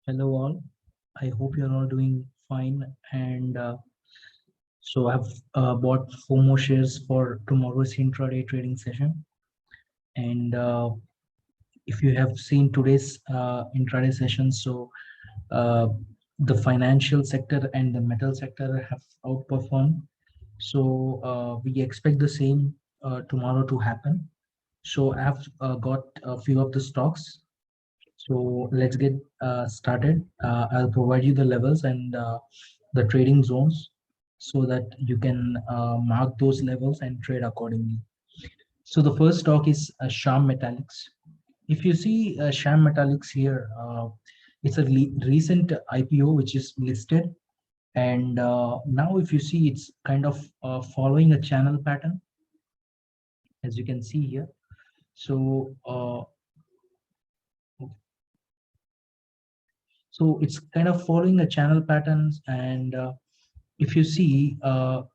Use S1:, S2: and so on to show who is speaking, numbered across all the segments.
S1: Hello all. I hope you're all doing fine. And so I've bought 4 more shares for tomorrow's intraday trading session. And if you have seen today's intraday session, so uh, the financial sector and the metal sector have outperformed. So we expect the same tomorrow to happen. So I've got a few of the stocks. So let's get started. I'll provide you the levels and the trading zones so that you can mark those levels and trade accordingly. So the first stock is Sham Metallics. If you see Sham Metallics here, it's a recent IPO which is listed. And now if you see, it's kind of following a channel pattern, as you can see here. So so it's kind of following a channel patterns. And if you see, the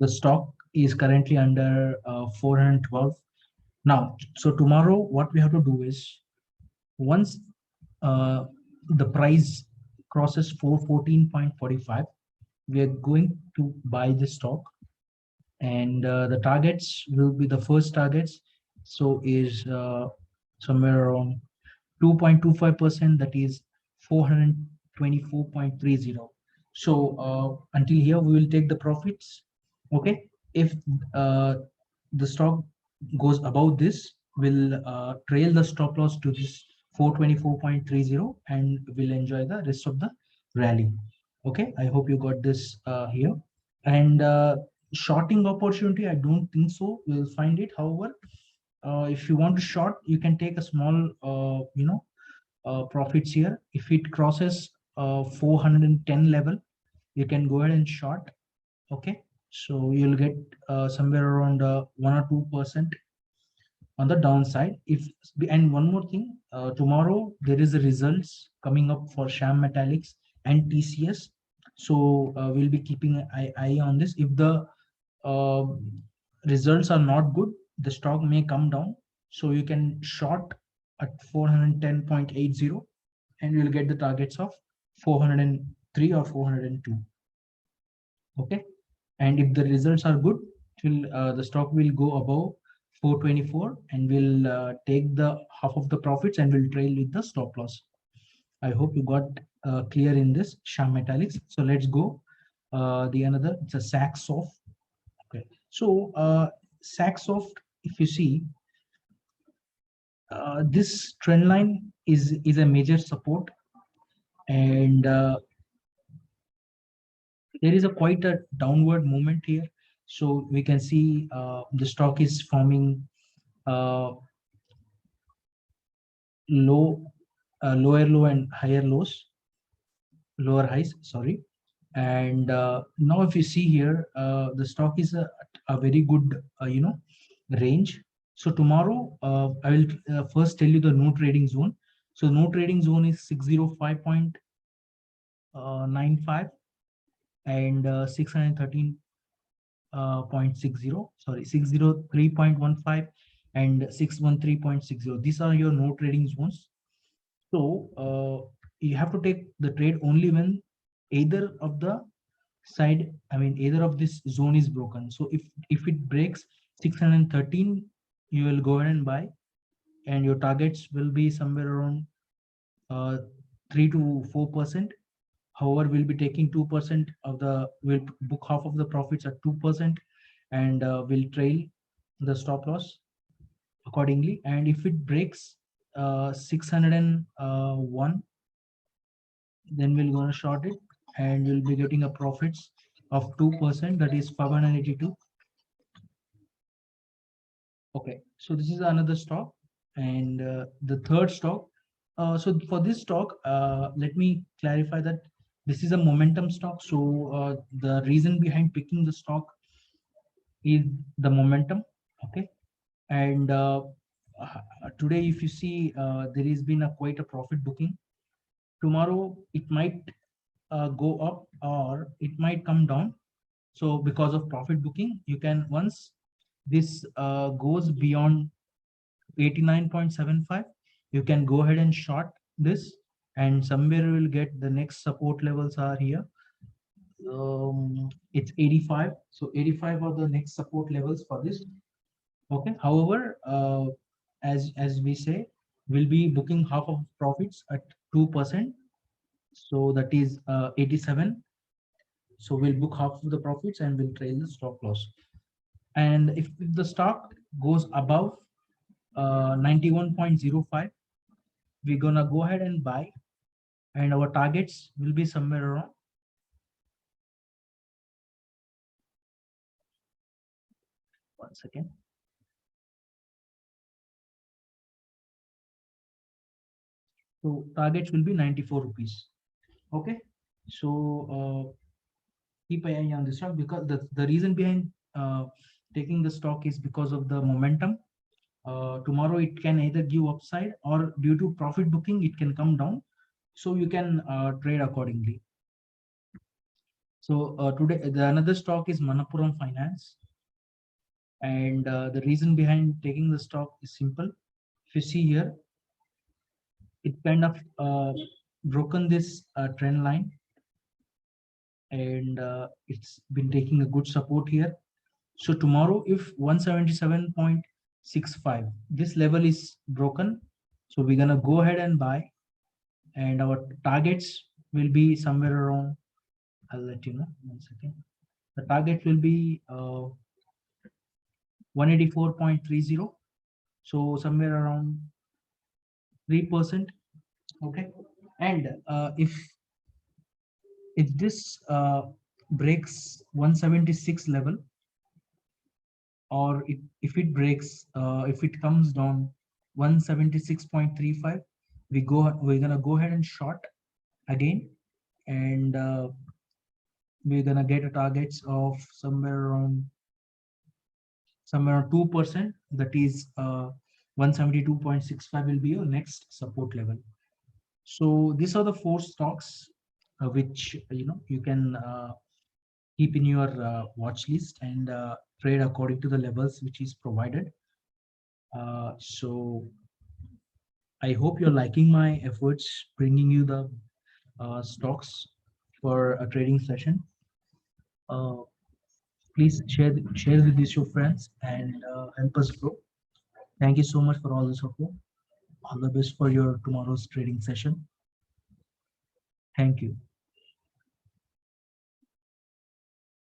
S1: stock is currently under 412 now. So tomorrow what we have to do is, once uh, the price crosses 414.45, we are going to buy the stock. And the targets will be, the first targets so is somewhere around 2.25%, that is 424.30. So until here we will take the profits. Okay, if uh, the stock goes above this, we'll trail the stop loss to this 424.30 and we'll enjoy the rest of the rally. Okay, I hope you got this here. And shorting opportunity, I don't think so we'll find it. However, if you want to short, you can take a small profits here. If it crosses 410 level, you can go ahead and short. Okay, so you'll get somewhere around 1 or 2% on the downside. If and one more thing, tomorrow there is the results coming up for Sham Metallics and TCS. So we'll be keeping an eye on this. If the uh, results are not good, the stock may come down. So you can short at 410.80 and you'll get the targets of 403 or 402. Okay, and if the results are good, the stock will go above 424 and will take the half of the profits and will trail with the stop loss. I hope you got clear in this Sham Metallics. So let's go the another, it's a Saxoft. Okay, so Saxoft, if you see, this trend line is a major support. And there is a quite a downward movement here. So we can see the stock is forming uh, low, lower low and higher lows, lower highs, sorry. And now if you see here, the stock is a very good range. So tomorrow I will first tell you the no trading zone. So no trading zone is 605.95 and 613 0.60, sorry, 603.15 and 613.60. These are your no trading zones. So you have to take the trade only when either of the side, I mean either of this zone is broken. So if it breaks 613, you will go ahead and buy, and your targets will be somewhere around uh, 3 to 4%. However, we'll be taking 2% of the, we'll book half of the profits at 2%, and we'll trail the stop loss accordingly. And if it breaks 601, then we're going to short it and we'll be getting a profits of 2%, that is 582. Okay, so this is another stock. And the third stock, so for this stock, let me clarify that this is a momentum stock. So the reason behind picking the stock is the momentum. Okay, and today if you see, there has been a quite a profit booking. Tomorrow it might go up or it might come down. So because of profit booking, you can, once this goes beyond 89.75, you can go ahead and short this. and somewhere we will get the next support levels are here. It's 85. So 85 are the next support levels for this. Okay. However, as we say, we'll be booking half of profits at 2%. So that is 87. So we'll book half of the profits and we'll trail the stop loss. And if the stock goes above 91.05, we're gonna go ahead and buy, and our targets will be somewhere around 1 second. So targets will be 94 rupees. Okay. So keep an eye on this stock, because the reason behind taking the stock is because of the momentum. Tomorrow it can either give upside, or due to profit booking it can come down, so you can trade accordingly. So today the another stock is Manappuram Finance, and the reason behind taking the stock is simple. If you see here, it kind of broken this trend line, and it's been taking a good support here. So tomorrow, if 177.65, this level is broken, so we're gonna go ahead and buy, and our targets will be somewhere around, I'll let you know 1 second. The target will be 184.30, so somewhere around 3%. Okay. And if this breaks 176 level, or if it breaks, if it comes down 176.35, we're gonna go ahead and short again, and we're gonna get a targets of somewhere around 2%. That is 172.65 will be your next support level. So these are the 4 stocks which you can keep in your watch list, and trade according to the levels which is provided. So I hope you're liking my efforts bringing you the stocks for a trading session. Please share with this your friends, and help us grow. Thank you so much for all the support. All the best for your tomorrow's trading session. Thank you.